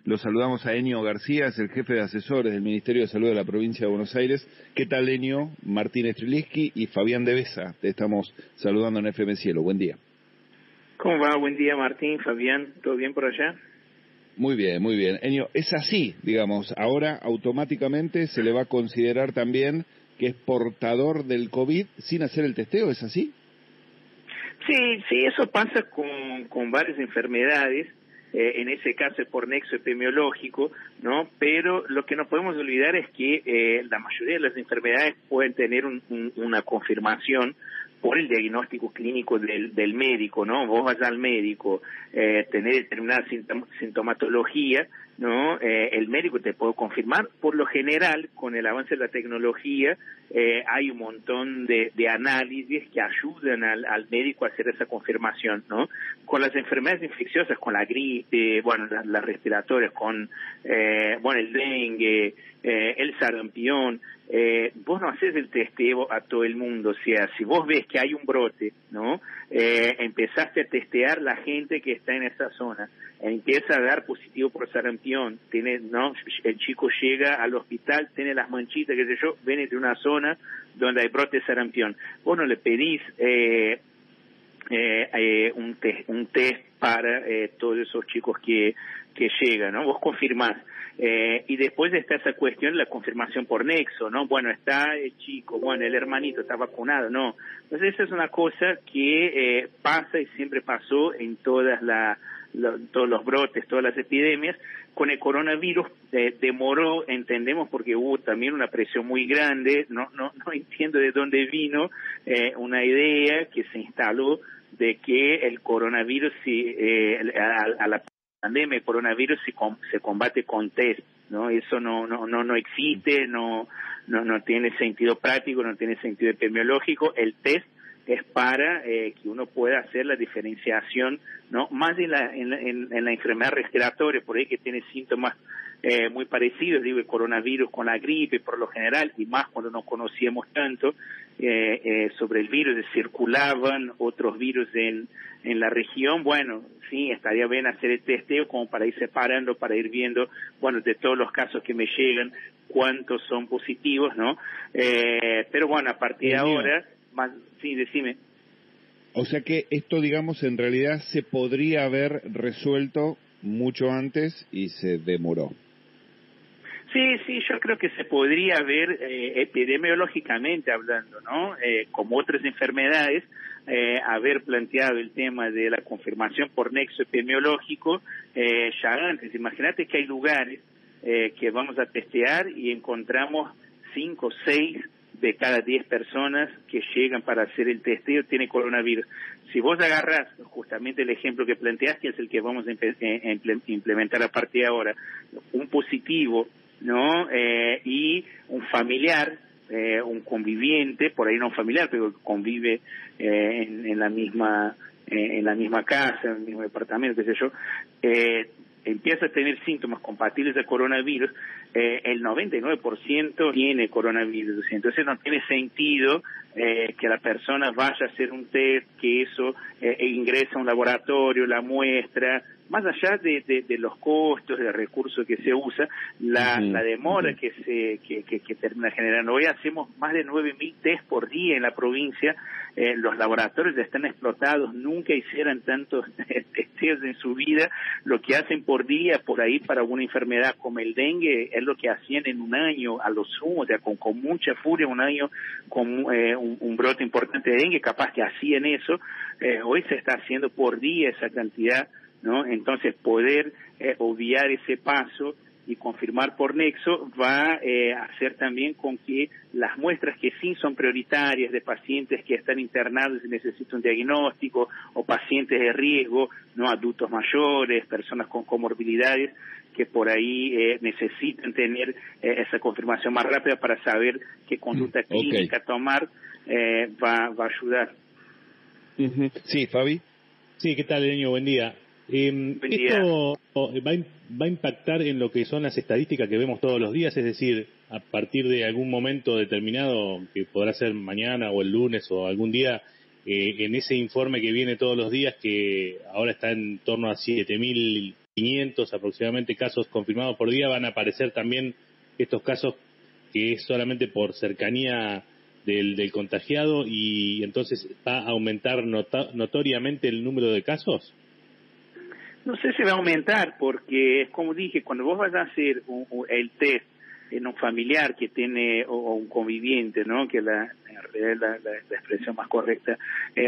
Lo saludamos a Enio García, es el jefe de asesores del Ministerio de Salud de la provincia de Buenos Aires. ¿Qué tal, Enio? Martín Streliski y Fabián Devesa. Te estamos saludando en FM Cielo. Buen día. ¿Cómo va? Buen día, Martín, Fabián. ¿Todo bien por allá? Muy bien, muy bien. Enio, es así, digamos, ahora automáticamente se le va a considerar también que es portador del COVID sin hacer el testeo, ¿es así? Sí, eso pasa con varias enfermedades. En ese caso es por nexo epidemiológico, ¿no? Pero lo que no podemos olvidar es que la mayoría de las enfermedades pueden tener una confirmación por el diagnóstico clínico del médico, ¿no? Vos vas al médico, tenés determinada sintomatología, ¿no? El médico te puede confirmar. Por lo general, con el avance de la tecnología, hay un montón de análisis que ayudan al médico a hacer esa confirmación, ¿no? Con las enfermedades infecciosas, con la gripe, bueno, las respiratorias, con, el dengue, el sarampión, vos no haces el testeo a todo el mundo. O sea, si vos ves que hay un brote, ¿no? Empezaste a testear la gente que está en esa zona, empieza a dar positivo por sarampión, ¿no? El chico llega al hospital, tiene las manchitas, qué sé yo, viene de una zona donde hay brote de sarampión. Vos no le pedís un test para todos esos chicos que llegan, ¿no? Vos confirmás. Y después está esa cuestión, la confirmación por nexo, ¿no? Bueno, está el chico, bueno, el hermanito está vacunado, no. Entonces esa es una cosa que pasa y siempre pasó en todos los brotes, todas las epidemias. Con el coronavirus demoró, entendemos, porque hubo también una presión muy grande, no entiendo de dónde vino una idea que se instaló de que el coronavirus, a la pandemia, el coronavirus se combate con test, ¿no? Eso no existe, no tiene sentido práctico, no tiene sentido epidemiológico. El test es para que uno pueda hacer la diferenciación, ¿no? Más en la enfermedad respiratoria, por ahí que tiene síntomas muy parecidos, digo, el coronavirus con la gripe por lo general, y más cuando no conocíamos tanto sobre el virus, circulaban otros virus en la región. Bueno, sí, estaría bien hacer el testeo como para ir separando, para ir viendo, bueno, de todos los casos que me llegan, cuántos son positivos, ¿no? Pero bueno, a partir de ahora, más, sí, decime. O sea que esto, digamos, en realidad se podría haber resuelto mucho antes y se demoró. Sí, yo creo que se podría ver epidemiológicamente hablando, ¿no? Como otras enfermedades, haber planteado el tema de la confirmación por nexo epidemiológico ya antes. Imagínate que hay lugares que vamos a testear y encontramos 5 o 6 de cada 10 personas que llegan para hacer el testeo tiene coronavirus. Si vos agarrás justamente el ejemplo que planteás, que es el que vamos a implementar a partir de ahora, un positivo, ¿no? Y un familiar, un conviviente, por ahí no un familiar, pero convive en la misma casa, en el mismo departamento, qué sé yo, empieza a tener síntomas compatibles de coronavirus, el 99% tiene coronavirus. Entonces no tiene sentido que la persona vaya a hacer un test, que eso ingresa a un laboratorio, la muestra, más allá de los costos, de recursos que se usa, la demora que termina generando. Hoy hacemos más de 9.000 test por día en la provincia. Los laboratorios ya están explotados, nunca hicieran tantos testeos en su vida. Lo que hacen por día, por ahí, para una enfermedad como el dengue, es lo que hacían en un año, a lo sumo, o sea, con mucha furia, un año con un brote importante de dengue, capaz que hacían eso. Hoy se está haciendo por día esa cantidad, ¿no? Entonces poder obviar ese paso y confirmar por nexo va a hacer también con que las muestras que sí son prioritarias de pacientes que están internados y necesitan un diagnóstico, o pacientes de riesgo, no, adultos mayores, personas con comorbilidades, que por ahí necesitan tener esa confirmación más rápida para saber qué conducta clínica tomar, va a ayudar. Sí, Fabi. Sí, ¿qué tal, Enio? Buen día. Esto va a impactar en lo que son las estadísticas que vemos todos los días, es decir, a partir de algún momento determinado, que podrá ser mañana o el lunes o algún día, en ese informe que viene todos los días, que ahora está en torno a 7.000 500 aproximadamente casos confirmados por día, van a aparecer también estos casos que es solamente por cercanía del contagiado, y entonces va a aumentar notoriamente el número de casos. No sé si va a aumentar, porque es como dije, cuando vos vas a hacer el test en un familiar que tiene, o un conviviente, ¿no? Que en realidad la expresión más correcta,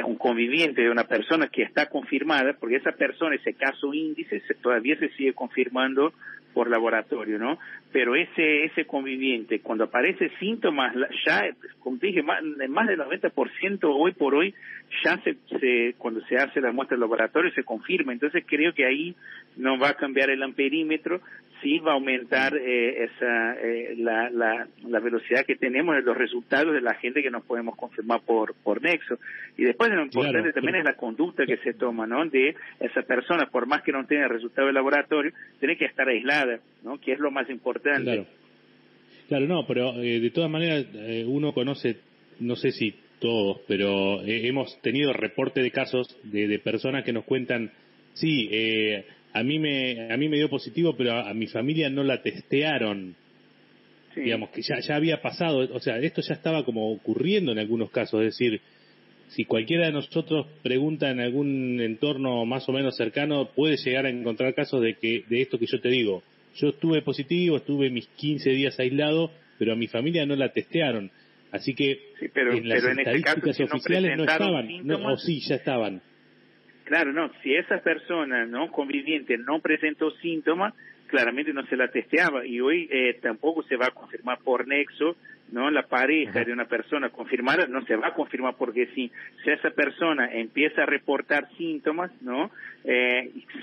un conviviente de una persona que está confirmada, porque esa persona, ese caso índice, todavía se sigue confirmando por laboratorio, ¿no? Pero ese conviviente, cuando aparece síntomas, ya, como dije, más del 90% hoy por hoy, ya cuando se hace la muestra del laboratorio se confirma. Entonces creo que ahí no va a cambiar el amperímetro, sí va a aumentar la velocidad que tenemos de los resultados de la gente que nos podemos confirmar por Nexo. Y después lo importante también es la conducta que se toma, ¿no? De esa persona, por más que no tenga el resultado del laboratorio, tiene que estar aislada, ¿no? Que es lo más importante. Claro, no, pero de todas maneras uno conoce, no sé si todos, pero hemos tenido reporte de casos de personas que nos cuentan, sí, a mí me dio positivo, pero a mi familia no la testearon. Sí. Digamos que ya había pasado, o sea, esto ya estaba como ocurriendo en algunos casos, es decir, si cualquiera de nosotros pregunta en algún entorno más o menos cercano, puede llegar a encontrar casos de esto que yo te digo. Yo estuve positivo, estuve mis 15 días aislado, pero a mi familia no la testearon. Así que sí, pero en las estadísticas si oficiales no estaban, o sí, ya estaban. Claro, no, si esa persona no conviviente no presentó síntomas, claramente no se la testeaba, y hoy tampoco se va a confirmar por Nexo, ¿no? La pareja de una persona confirmada no se va a confirmar, porque si esa persona empieza a reportar síntomas, ¿no?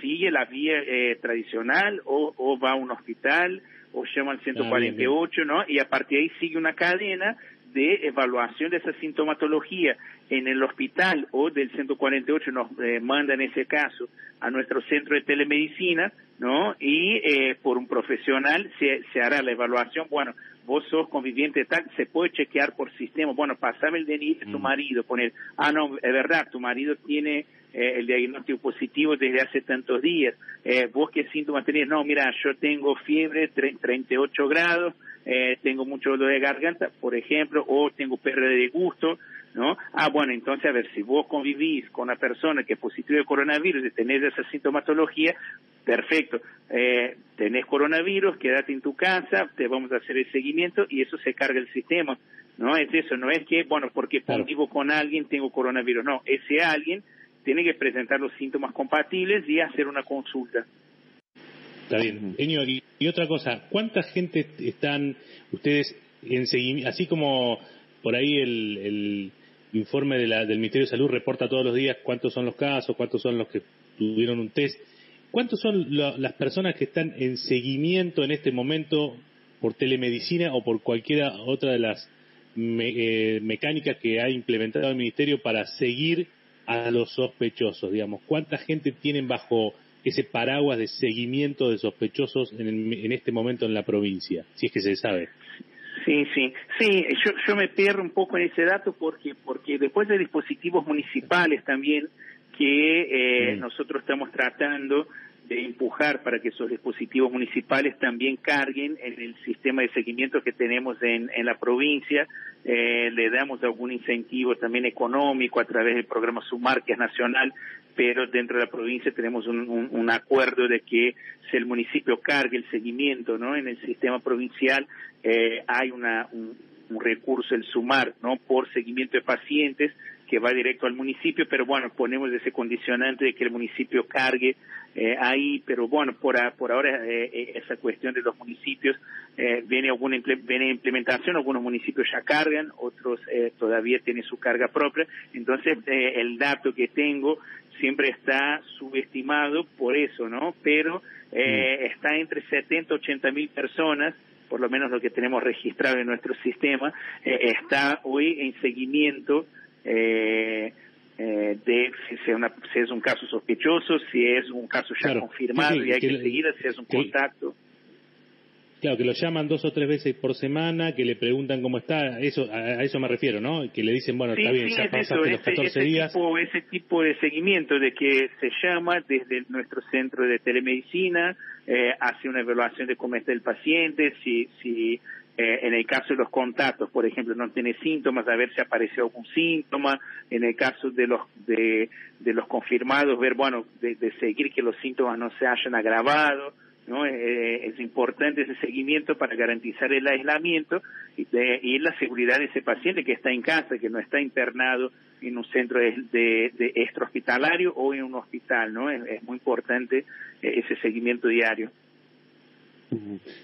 Sigue la vía tradicional, o va a un hospital, o llama al 148, ¿no? Y a partir de ahí sigue una cadena de evaluación de esa sintomatología. En el hospital o del 148 nos mandan ese caso a nuestro centro de telemedicina, ¿no? Y por un profesional se hará la evaluación. Bueno, vos sos conviviente tal, se puede chequear por sistema. Bueno, pasame el DNI de tu marido, poner, no, es verdad, tu marido tiene el diagnóstico positivo desde hace tantos días. ¿Vos qué síntomas tenés? No, mira, yo tengo fiebre, 38 grados, tengo mucho dolor de garganta, por ejemplo, o tengo pérdida de gusto, ¿no? Bueno, entonces, a ver, si vos convivís con una persona que es positiva de coronavirus y tenés esa sintomatología, perfecto, tenés coronavirus, quédate en tu casa, te vamos a hacer el seguimiento y eso se carga el sistema, ¿no? Es eso, no es que, bueno, porque convivo con alguien tengo coronavirus, no, ese alguien tiene que presentar los síntomas compatibles y hacer una consulta. Está bien. Enio, y otra cosa, ¿cuánta gente están ustedes en seguimiento? Así como por ahí el informe del Ministerio de Salud reporta todos los días cuántos son los casos, cuántos son los que tuvieron un test, ¿cuántos son las personas que están en seguimiento en este momento por telemedicina o por cualquiera otra de las mecánicas que ha implementado el Ministerio para seguir a los sospechosos, digamos? ¿Cuánta gente tienen bajo ese paraguas de seguimiento de sospechosos en este momento en la provincia, si es que se sabe? Sí, yo me pierdo un poco en ese dato porque después de dispositivos municipales también que nosotros estamos tratando de empujar para que esos dispositivos municipales también carguen en el sistema de seguimiento que tenemos en la provincia. Le damos algún incentivo también económico a través del programa SUMAR, que es nacional, pero dentro de la provincia tenemos un acuerdo de que si el municipio cargue el seguimiento, ¿no? En el sistema provincial hay un recurso, el SUMAR, ¿no? Por seguimiento de pacientes, que va directo al municipio, pero bueno, ponemos ese condicionante de que el municipio cargue ahí, pero bueno, por ahora esa cuestión de los municipios viene implementación, algunos municipios ya cargan, otros todavía tienen su carga propia, entonces el dato que tengo siempre está subestimado por eso, ¿no? Pero está entre 70 y 80 mil personas, por lo menos lo que tenemos registrado en nuestro sistema, está hoy en seguimiento de si es un caso sospechoso, si es un caso ya confirmado y hay que seguir, si es un contacto. Claro, que lo llaman 2 o 3 veces por semana, que le preguntan cómo está, a eso me refiero, ¿no? Que le dicen, bueno, sí, está bien, sí, ya pasaste los 14 días. Ese tipo de seguimiento de que se llama desde nuestro centro de telemedicina, hace una evaluación de cómo está el paciente, si en el caso de los contactos, por ejemplo, no tiene síntomas, a ver si apareció algún síntoma. En el caso de los confirmados, ver, bueno, de seguir que los síntomas no se hayan agravado, ¿no? Es importante ese seguimiento para garantizar el aislamiento y la seguridad de ese paciente que está en casa, que no está internado en un centro de extrahospitalario o en un hospital, ¿no? Es muy importante ese seguimiento diario.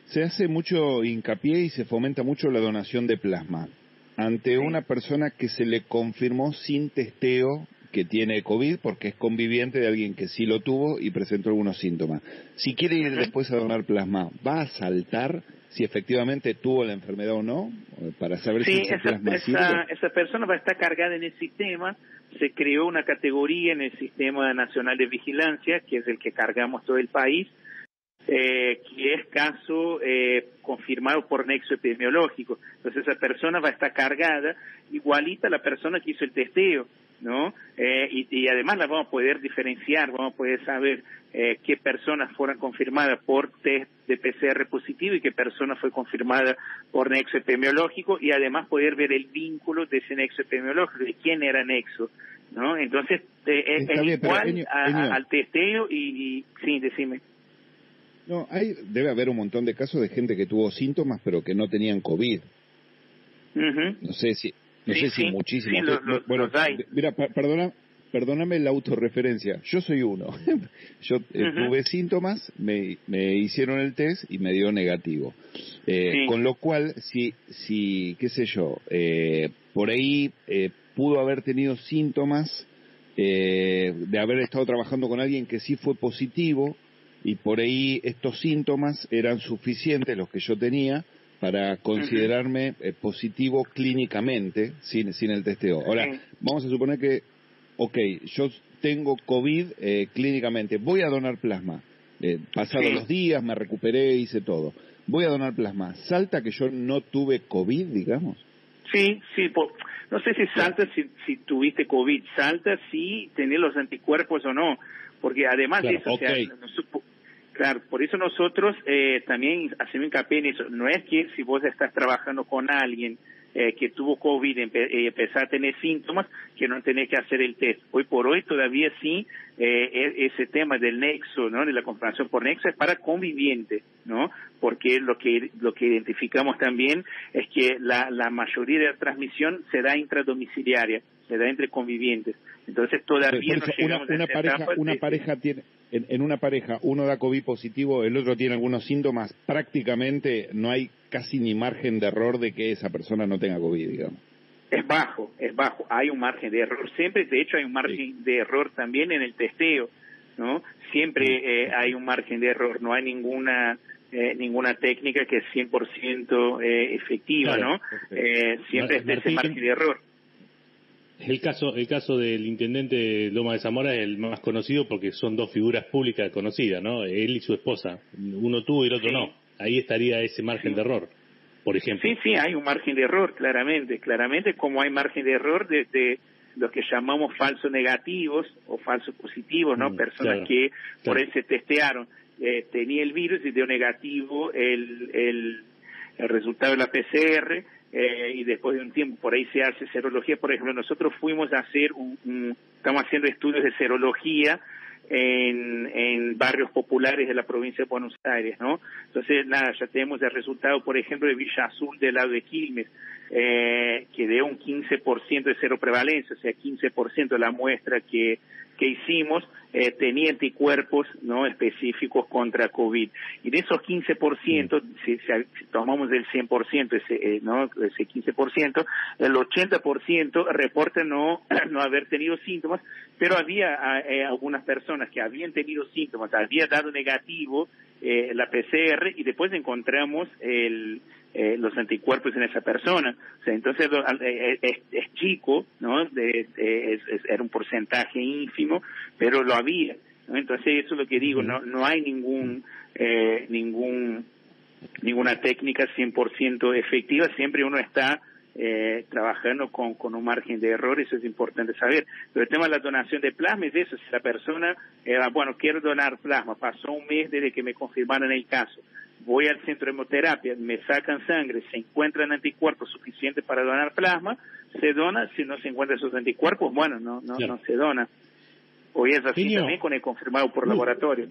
Se hace mucho hincapié y se fomenta mucho la donación de plasma. Ante una persona que se le confirmó sin testeo que tiene COVID, porque es conviviente de alguien que sí lo tuvo y presentó algunos síntomas. Si quiere ir después a donar plasma, ¿va a saltar si efectivamente tuvo la enfermedad o no? Para saber si ese plasma sirve. Esa persona va a estar cargada en el sistema. Se creó una categoría en el Sistema Nacional de Vigilancia, que es el que cargamos todo el país, que es caso confirmado por nexo epidemiológico. Entonces esa persona va a estar cargada igualita a la persona que hizo el testeo, ¿no? Y además la vamos a poder diferenciar, vamos a poder saber qué personas fueron confirmadas por test de PCR positivo y qué persona fue confirmada por nexo epidemiológico, y además poder ver el vínculo de ese nexo epidemiológico, de quién era nexo, ¿no? Entonces es bien, igual al testeo y sí, decime. No, debe haber un montón de casos de gente que tuvo síntomas pero que no tenían COVID. No sé si muchísimos. Bueno, mira, perdóname la autorreferencia. Yo soy uno. Yo tuve síntomas, me hicieron el test y me dio negativo. Con lo cual, si qué sé yo, por ahí pudo haber tenido síntomas de haber estado trabajando con alguien que sí fue positivo, y por ahí estos síntomas eran suficientes, los que yo tenía, para considerarme positivo clínicamente sin el testeo. Ahora, vamos a suponer que, yo tengo COVID clínicamente, voy a donar plasma. Pasados los días, me recuperé, hice todo. Voy a donar plasma. ¿Salta que yo no tuve COVID, digamos? Sí, no sé si salta si tuviste COVID, salta si tenés los anticuerpos o no, porque además de eso, claro, por eso nosotros también hacemos hincapié en eso. No es que si vos estás trabajando con alguien que tuvo COVID y empezar a tener síntomas, que no tenés que hacer el test. Hoy por hoy todavía sí, ese tema del nexo, ¿no? De la confirmación por nexo es para convivientes, ¿no? Porque lo que identificamos también es que la mayoría de la transmisión se da intradomiciliaria, se da entre convivientes. Entonces todavía no llegamos a esa etapa. Una pareja tiene, en una pareja, uno da COVID positivo, el otro tiene algunos síntomas, prácticamente no hay casi ni margen de error de que esa persona no tenga COVID, digamos. Es bajo, hay un margen de error siempre, de hecho hay un margen de error también en el testeo, ¿no? Siempre hay un margen de error, no hay ninguna técnica que es 100% efectiva, claro, ¿no? Siempre está ese margen de error. El caso del intendente Loma de Zamora es el más conocido porque son dos figuras públicas conocidas, ¿no? Él y su esposa. Uno tuvo y el otro no. Ahí estaría ese margen de error, por ejemplo. Sí, hay un margen de error, claramente, como hay margen de error de los que llamamos falsos negativos o falsos positivos, ¿no? Personas que por él se testearon, tenía el virus y dio negativo el resultado de la PCR, y después de un tiempo por ahí se hace serología. Por ejemplo, nosotros fuimos a hacer estamos haciendo estudios de serología en barrios populares de la provincia de Buenos Aires, ¿no? Entonces, ya tenemos el resultado, por ejemplo, de Villa Azul del lado de Quilmes, que dio un 15% de cero prevalencia, o sea, 15% de la muestra que hicimos tenía anticuerpos, ¿no?, específicos contra COVID. Y de esos 15%, si tomamos el 100%, ese 15%, el 80% reporta no haber tenido síntomas, pero había algunas personas que habían tenido síntomas, había dado negativo la PCR, y después encontramos los anticuerpos en esa persona. O sea, entonces es chico, ¿no? Era un porcentaje ínfimo, pero lo había, ¿no? Entonces eso es lo que digo, no hay ningún ninguna técnica 100% efectiva, siempre uno está trabajando con un margen de error, eso es importante saber. Pero el tema de la donación de plasma es eso, si la persona, quiero donar plasma, pasó un mes desde que me confirmaron el caso, voy al centro de hemoterapia, me sacan sangre, se encuentran anticuerpos suficientes para donar plasma, se dona, si no se encuentran esos anticuerpos, bueno, no se dona. Hoy es así también con el confirmado por laboratorio.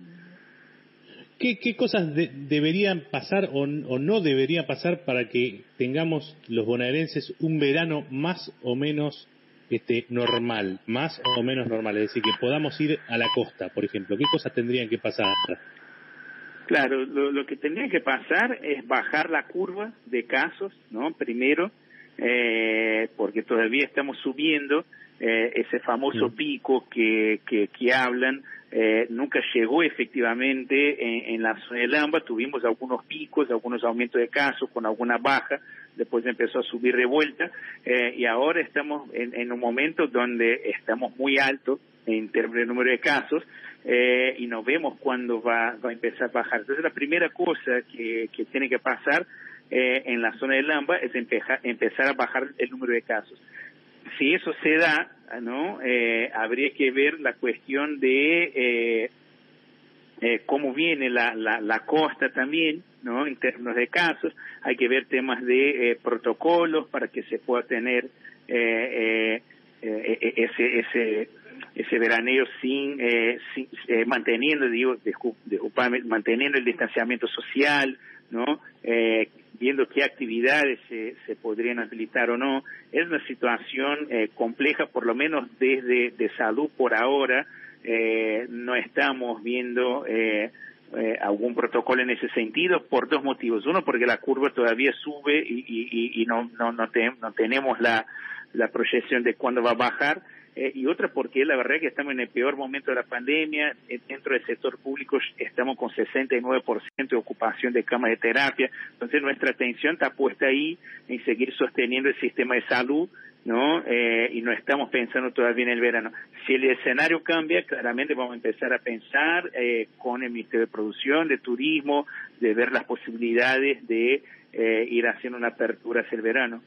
¿Qué cosas deberían pasar o no deberían pasar para que tengamos los bonaerenses un verano más o menos normal? Más o menos normal, es decir, que podamos ir a la costa, por ejemplo. ¿Qué cosas tendrían que pasar? Claro, lo que tendría que pasar es bajar la curva de casos, ¿no? Primero, porque todavía estamos subiendo, ese famoso pico que hablan, nunca llegó efectivamente en la zona del AMBA, tuvimos algunos picos, algunos aumentos de casos con alguna baja, después empezó a subir de vuelta, y ahora estamos en un momento donde estamos muy altos en términos de número de casos, y no vemos cuándo va a empezar a bajar. Entonces la primera cosa que tiene que pasar en la zona del AMBA es empezar a bajar el número de casos. Si eso se da, ¿no? Habría que ver la cuestión de cómo viene la costa también, ¿no? En términos de casos, hay que ver temas de protocolos para que se pueda tener ese veraneo manteniendo el distanciamiento social, ¿no? Viendo qué actividades se podrían habilitar o no. Es una situación compleja, por lo menos desde de salud por ahora. No estamos viendo algún protocolo en ese sentido por dos motivos. Uno, porque la curva todavía sube y no tenemos la proyección de cuándo va a bajar. Y otra porque la verdad es que estamos en el peor momento de la pandemia. Dentro del sector público estamos con 69% de ocupación de camas de terapia, entonces nuestra atención está puesta ahí en seguir sosteniendo el sistema de salud, ¿no? Y no estamos pensando todavía en el verano. Si el escenario cambia, claramente vamos a empezar a pensar con el Ministerio de Producción, de Turismo, de ver las posibilidades de ir haciendo una apertura hacia el verano.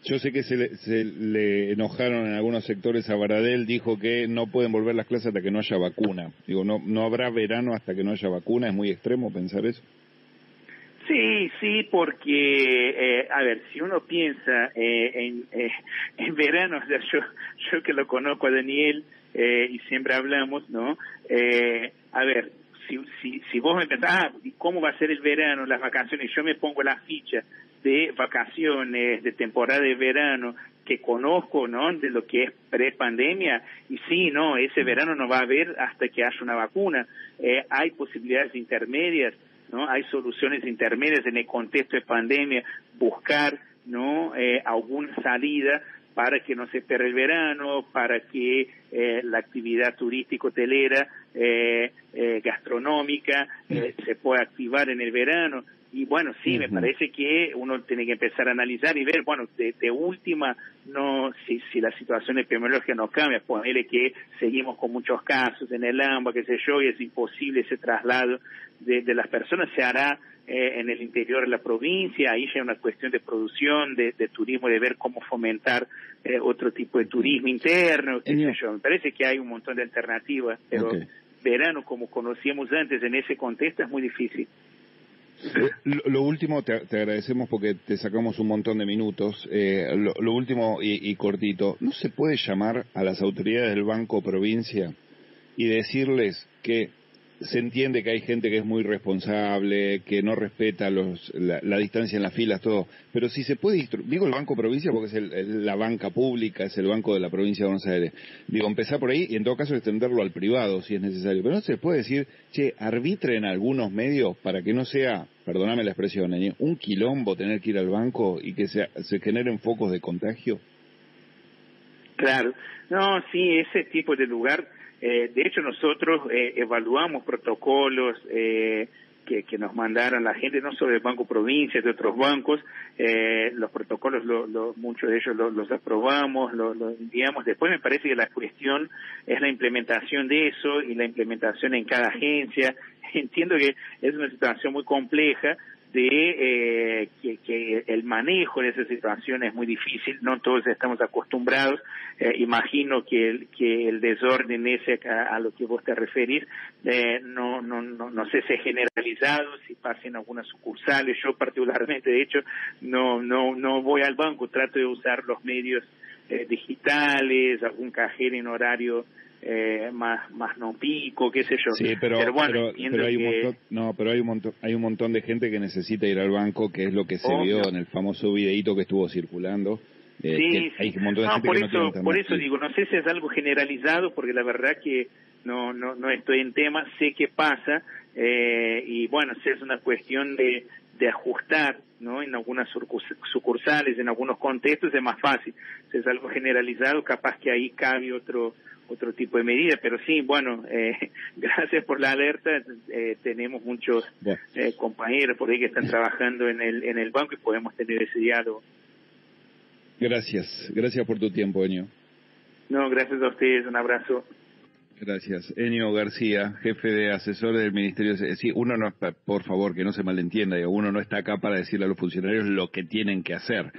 Yo sé que se le enojaron en algunos sectores a Baradel, dijo que no pueden volver las clases hasta que no haya vacuna. Digo, no habrá verano hasta que no haya vacuna, ¿es muy extremo pensar eso? Sí, porque, si uno piensa en verano, o sea, yo que lo conozco a Daniel y siempre hablamos, ¿no? Si vos me pensás, ¿cómo va a ser el verano, las vacaciones? Yo me pongo la ficha de vacaciones, de temporada de verano, que conozco, ¿no?, de lo que es pre-pandemia, y sí, no, ese verano no va a haber hasta que haya una vacuna. Hay posibilidades intermedias, ¿no? Hay soluciones intermedias en el contexto de pandemia, buscar, ¿no?, alguna salida para que no se pierda el verano, para que la actividad turístico-hotelera, gastronómica, se pueda activar en el verano. Y bueno, sí, me parece que uno tiene que empezar a analizar y ver, bueno, de última, no, si la situación epidemiológica no cambia, ponerle que seguimos con muchos casos en el AMBA, qué sé yo, y es imposible ese traslado de las personas, se hará en el interior de la provincia. Ahí ya hay una cuestión de producción, de turismo, de ver cómo fomentar otro tipo de turismo interno, qué sé yo. Me parece que hay un montón de alternativas, pero verano, como conocíamos antes, en ese contexto es muy difícil. Lo último, te agradecemos porque te sacamos un montón de minutos. Lo último y cortito, ¿no se puede llamar a las autoridades del Banco Provincia y decirles que se entiende que hay gente que es muy responsable, que no respeta la distancia en las filas, todo, pero si se puede, digo el Banco Provincia porque es la banca pública, es el banco de la provincia de Buenos Aires, digo, empezar por ahí y en todo caso extenderlo al privado si es necesario, pero no se puede decir, arbitren algunos medios para que no sea, perdóname la expresión, un quilombo tener que ir al banco y que se generen focos de contagio. Claro, no, sí, ese tipo de lugar. De hecho, nosotros evaluamos protocolos que nos mandaron la gente, no solo del Banco Provincia, de otros bancos. Los protocolos, muchos de ellos los aprobamos, los enviamos. Después me parece que la cuestión es la implementación de eso y la implementación en cada agencia. Entiendo que es una situación muy compleja, de que el manejo de esa situación es muy difícil, no todos estamos acostumbrados. Imagino que el desorden ese a lo que vos te referís, no sé si es generalizado, si pasa en algunas sucursales. Yo particularmente, de hecho, no voy al banco, trato de usar los medios digitales, algún cajero en horario más no pico, qué sé yo. Sí, pero hay un montón de gente que necesita ir al banco, que es lo que se vio en el famoso videíto que estuvo circulando. Hay un montón de gente que no tiene internet. Por eso digo, no sé si es algo generalizado, porque la verdad que no estoy en tema, sé qué pasa, y bueno, si es una cuestión de ajustar, ¿no? En algunas sucursales, en algunos contextos es más fácil. Si es algo generalizado, capaz que ahí cabe otro tipo de medida, pero sí, bueno, gracias por la alerta. Tenemos muchos compañeros por ahí que están trabajando en el banco y podemos tener ese diálogo. Gracias por tu tiempo, Enio. No, gracias a ustedes, un abrazo. Gracias. Enio García, jefe de asesores del Ministerio. Sí, uno no, por favor, que no se malentienda, uno no está acá para decirle a los funcionarios lo que tienen que hacer.